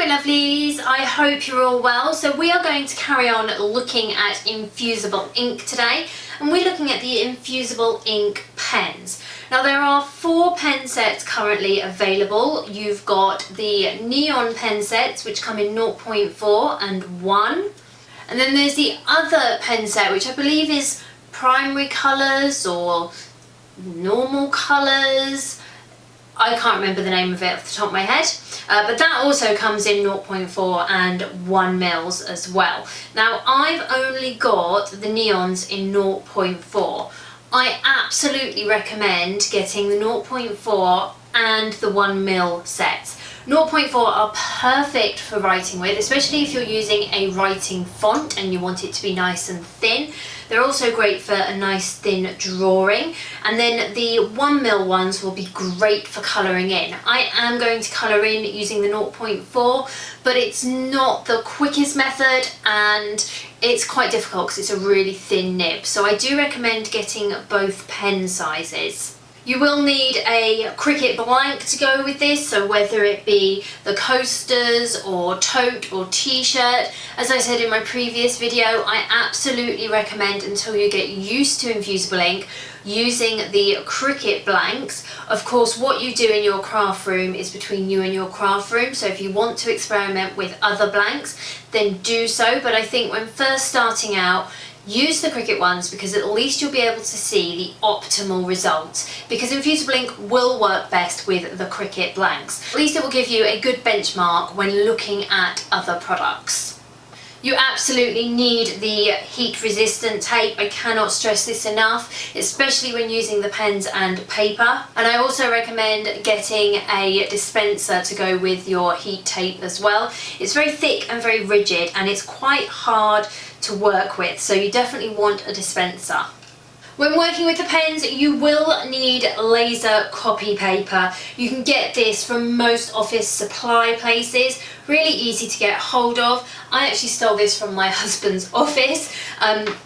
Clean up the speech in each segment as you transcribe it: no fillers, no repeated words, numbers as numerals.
lovelies, I hope you're all well. So we are going to carry on looking at Infusible ink today, and we're looking at the Infusible ink pens. Now there are 4 pen sets currently available. You've got the neon pen sets which come in 0.4 and 1, and then there's the other pen set which I believe is primary colours or normal colours. I can't remember the name of it off the top of my head, but that also comes in 0.4 and 1 mils as well. Now I've only got the neons in 0.4. I absolutely recommend getting the 0.4 and the 1 mil sets. 0.4 are perfect for writing with, especially if you're using a writing font and you want it to be nice and thin. They're also great for a nice thin drawing, and then the 1 mil ones will be great for colouring in. I am going to colour in using the 0.4, but it's not the quickest method and it's quite difficult because it's a really thin nib. So I do recommend getting both pen sizes. You will need a Cricut blank to go with this, so whether it be the coasters or tote or t-shirt. As I said in my previous video, I absolutely recommend, until you get used to Infusible ink, using the Cricut blanks. Of course, what you do in your craft room is between you and your craft room, so if you want to experiment with other blanks, then do so. But I think when first starting out, use the Cricut ones, because at least you'll be able to see the optimal results, because Infusible ink will work best with the Cricut blanks. At least it will give you a good benchmark when looking at other products. You absolutely need the heat resistant tape. I cannot stress this enough, especially when using the pens and paper. And I also recommend getting a dispenser to go with your heat tape as well. It's very thick and very rigid, and it's quite hard to work with, so you definitely want a dispenser. When working with the pens, you will need laser copy paper. You can get this from most office supply places. Really easy to get hold of. I actually stole this from my husband's office.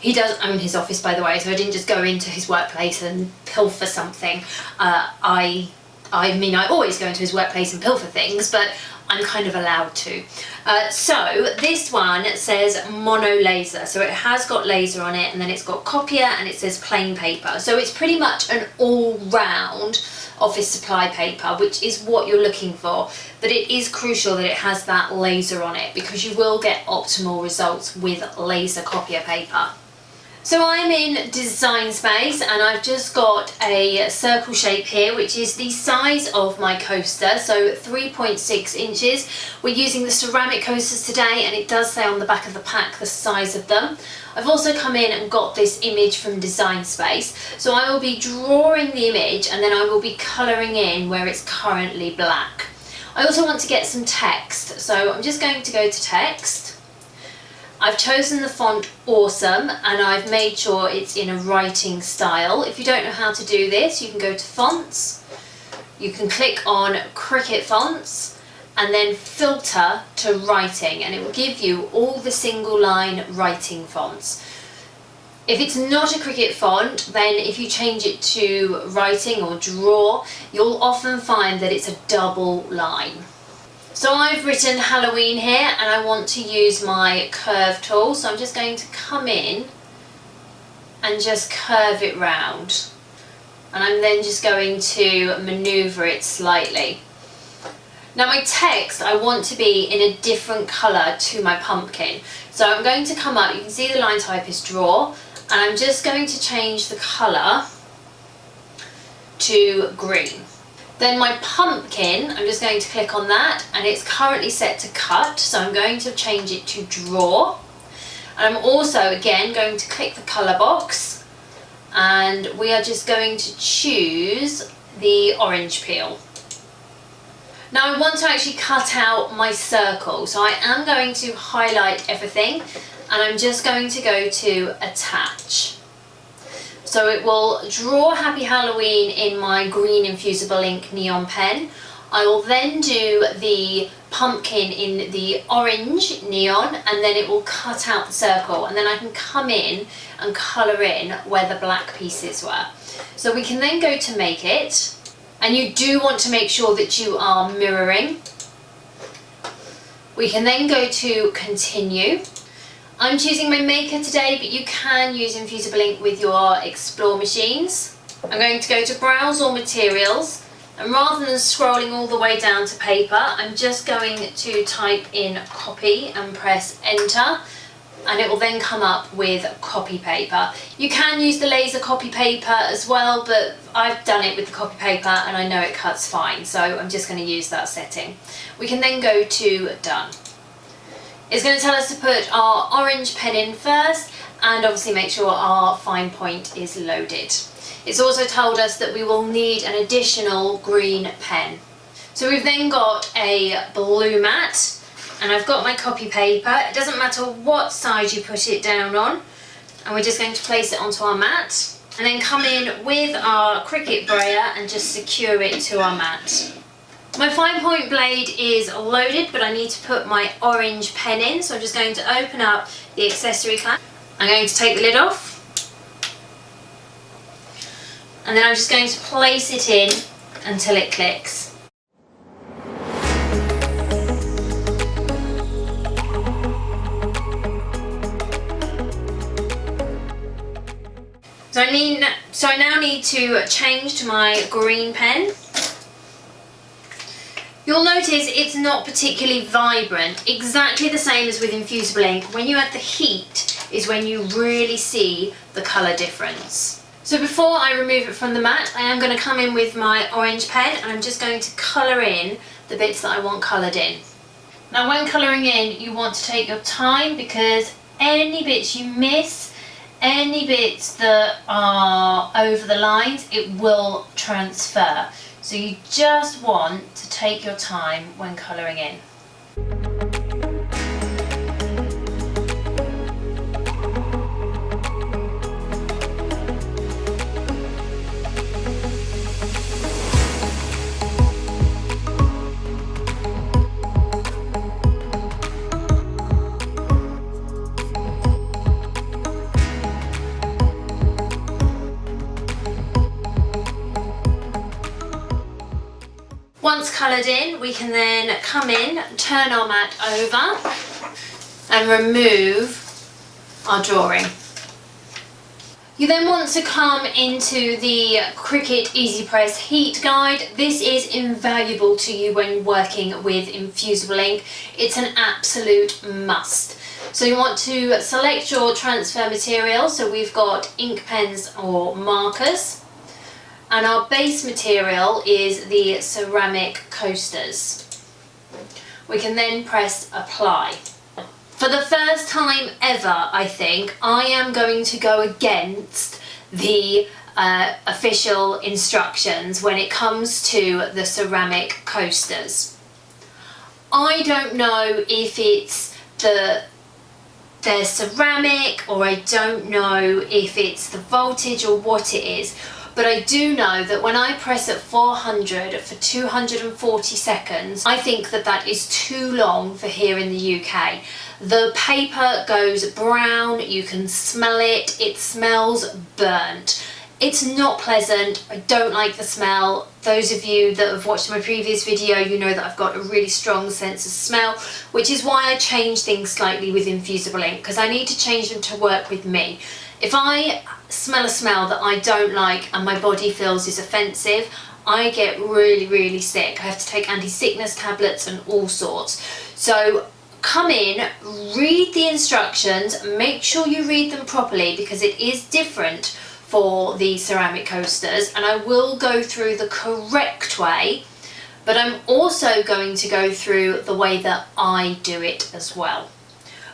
He does own his office, by the way, so I didn't just go into his workplace and pilfer something. I mean, I always go into his workplace and pilfer things, but I'm kind of allowed to. So this one says mono laser, so it has got laser on it, and then it's got copier, and it says plain paper. So it's pretty much an all-round office supply paper, which is what you're looking for. But it is crucial that it has that laser on it, because you will get optimal results with laser copier paper. So I'm in Design Space, and I've just got a circle shape here, which is the size of my coaster, so 3.6 inches. We're using the ceramic coasters today, and it does say on the back of the pack the size of them. I've also come in and got this image from Design Space, so I will be drawing the image and then I will be colouring in where it's currently black. I also want to get some text, so I'm just going to go to text. I've chosen the font Awesome, and I've made sure it's in a writing style. If you don't know how to do this, you can go to Fonts, you can click on Cricut Fonts, and then filter to writing, and it will give you all the single line writing fonts. If it's not a Cricut font, then if you change it to writing or draw, you'll often find that it's a double line. So I've written Halloween here, and I want to use my curve tool, so I'm just going to come in and just curve it round, and I'm then just going to manoeuvre it slightly. Now my text, I want to be in a different colour to my pumpkin, so I'm going to come up, you can see the line type is draw, and I'm just going to change the colour to green. Then my pumpkin, I'm just going to click on that, and it's currently set to cut, so I'm going to change it to draw. And I'm also again going to click the colour box, and we are just going to choose the orange peel. Now I want to actually cut out my circle, so I am going to highlight everything, and I'm just going to go to attach. So it will draw Happy Halloween in my green Infusible ink neon pen. I will then do the pumpkin in the orange neon, and then it will cut out the circle, and then I can come in and colour in where the black pieces were. So we can then go to Make It, and you do want to make sure that you are mirroring. We can then go to continue. I'm choosing my maker today, but you can use Infusible ink with your Explore machines. I'm going to go to Browse All Materials, and rather than scrolling all the way down to paper, I'm just going to type in copy and press enter, and it will then come up with copy paper. You can use the laser copy paper as well, but I've done it with the copy paper and I know it cuts fine, so I'm just going to use that setting. We can then go to done. It's going to tell us to put our orange pen in first, and obviously make sure our fine point is loaded. It's also told us that we will need an additional green pen. So we've then got a blue mat, and I've got my copy paper. It doesn't matter what side you put it down on, and we're just going to place it onto our mat, and then come in with our Cricut brayer and just secure it to our mat. My fine point blade is loaded, but I need to put my orange pen in, so I'm just going to open up the accessory clamp. I'm going to take the lid off, and then I'm just going to place it in until it clicks. So I now need to change to my green pen. You'll notice it's not particularly vibrant, exactly the same as with Infusible ink. When you add the heat is when you really see the colour difference. So before I remove it from the mat, I am going to come in with my orange pen, and I'm just going to colour in the bits that I want coloured in. Now when colouring in, you want to take your time, because any bits you miss, any bits that are over the lines, it will transfer. So you just want to take your time when colouring in. Once coloured in, we can then come in, turn our mat over and remove our drawing. You then want to come into the Cricut Easy Press Heat Guide. This is invaluable to you when working with Infusible ink. It's an absolute must. So you want to select your transfer material. So we've got ink pens or markers. And our base material is the ceramic coasters. We can then press apply. For the first time ever, I think, I am going to go against the official instructions when it comes to the ceramic coasters. I don't know if it's they're ceramic, or I don't know if it's the voltage or what it is. But I do know that when I press at 400 for 240 seconds, I think that that is too long for here in the UK. The paper goes brown, you can smell it, it smells burnt. It's not pleasant, I don't like the smell. Those of you that have watched my previous video, you know that I've got a really strong sense of smell, which is why I change things slightly with Infusible ink, because I need to change them to work with me. If I smell a smell that I don't like and my body feels is offensive, I get really, really sick. I have to take anti-sickness tablets and all sorts. So come in, read the instructions, make sure you read them properly, because it is different for the ceramic coasters, and I will go through the correct way, but I'm also going to go through the way that I do it as well.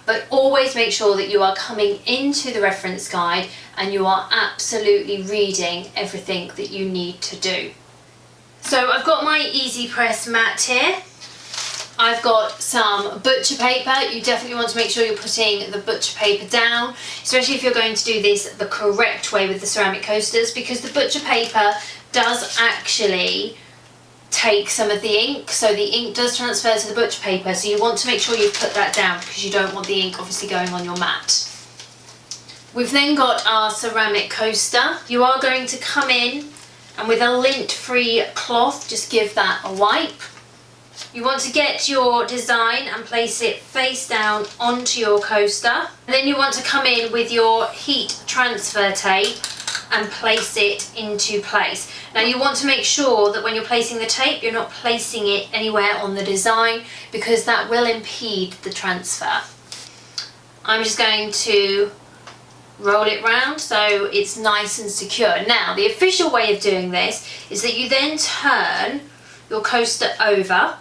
But always make sure that you are coming into the reference guide and you are absolutely reading everything that you need to do. So I've got my Easy Press mat here. I've got some butcher paper. You definitely want to make sure you're putting the butcher paper down, especially if you're going to do this the correct way with the ceramic coasters, because the butcher paper does actually take some of the ink, so the ink does transfer to the butcher paper, so you want to make sure you put that down, because you don't want the ink obviously going on your mat. We've then got our ceramic coaster. You are going to come in and with a lint-free cloth, just give that a wipe. You want to get your design and place it face down onto your coaster. And then you want to come in with your heat transfer tape and place it into place. Now you want to make sure that when you're placing the tape, you're not placing it anywhere on the design, because that will impede the transfer. I'm just going to roll it round so it's nice and secure. Now the official way of doing this is that you then turn your coaster over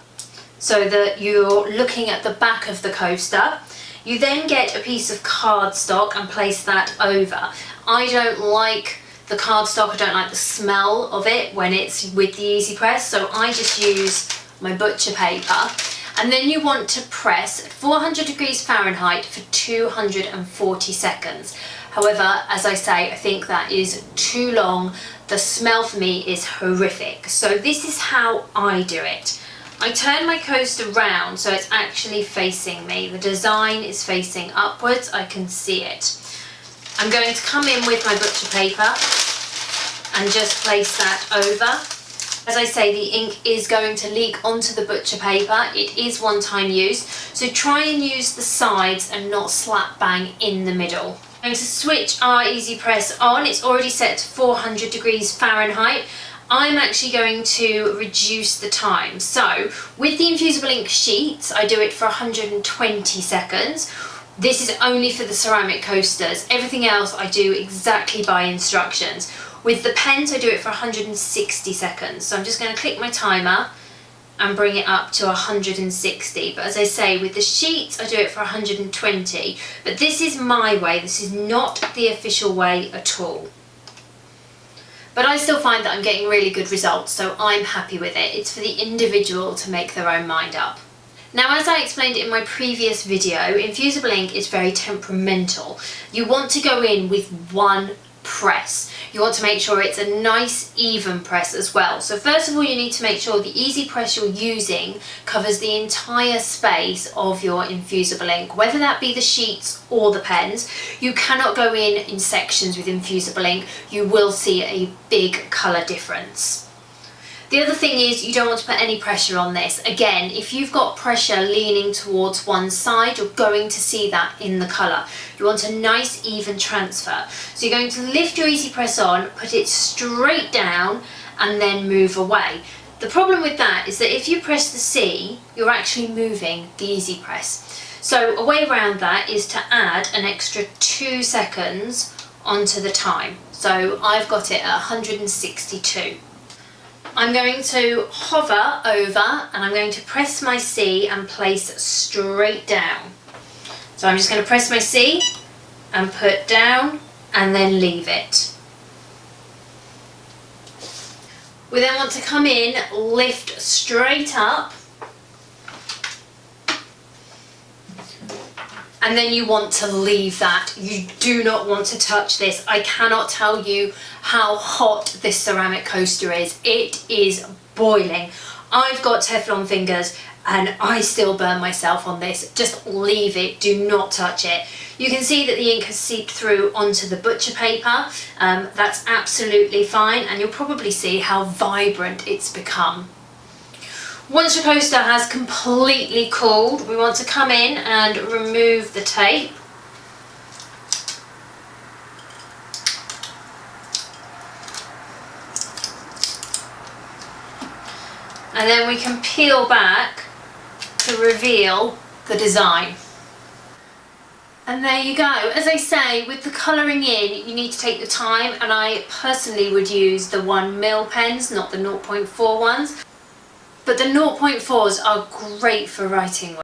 so that you're looking at the back of the coaster. You then get a piece of cardstock and place that over. I don't like the cardstock, I don't like the smell of it when it's with the Easy Press, so I just use my butcher paper. And then you want to press at 400 degrees Fahrenheit for 240 seconds. However, as I say, I think that is too long. The smell for me is horrific. So this is how I do it. I turn my coaster round so it's actually facing me. The design is facing upwards, I can see it. I'm going to come in with my butcher paper and just place that over. As I say, the ink is going to leak onto the butcher paper. It is one-time use, so try and use the sides and not slap bang in the middle. I'm going to switch our Easy Press on. It's already set to 400 degrees Fahrenheit. I'm actually going to reduce the time. So with the Infusible ink sheets, I do it for 120 seconds. This is only for the ceramic coasters. Everything else I do exactly by instructions. With the pens, I do it for 160 seconds. So I'm just going to click my timer and bring it up to 160. But as I say, with the sheets, I do it for 120. But this is my way. This is not the official way at all. But I still find that I'm getting really good results, so I'm happy with it. It's for the individual to make their own mind up. Now, as I explained in my previous video, Infusible ink is very temperamental. You want to go in with one press. You want to make sure it's a nice even press as well. So first of all, you need to make sure the Easy Press you're using covers the entire space of your Infusible ink, whether that be the sheets or the pens. You cannot go in sections with Infusible ink. You will see a big colour difference. The other thing is, you don't want to put any pressure on this. Again, if you've got pressure leaning towards one side, you're going to see that in the colour. You want a nice even transfer. So you're going to lift your Easy Press on, put it straight down and then move away. The problem with that is that if you press the C, you're actually moving the Easy Press. So a way around that is to add an extra 2 seconds onto the time. So I've got it at 162. I'm going to hover over and I'm going to press my C and place straight down. So I'm just going to press my C and put down and then leave it. We then want to come in, lift straight up, and then you want to leave that. You do not want to touch this. I cannot tell you how hot this ceramic coaster is. It is boiling. I've got Teflon fingers and I still burn myself on this. Just leave it, do not touch it. You can see that the ink has seeped through onto the butcher paper. That's absolutely fine, and you'll probably see how vibrant it's become. Once your coaster has completely cooled, we want to come in and remove the tape. And then we can peel back to reveal the design. And there you go. As I say, with the colouring in, you need to take the time, and I personally would use the 1mm pens, not the 0.4 ones. But the 0.4s are great for writing with.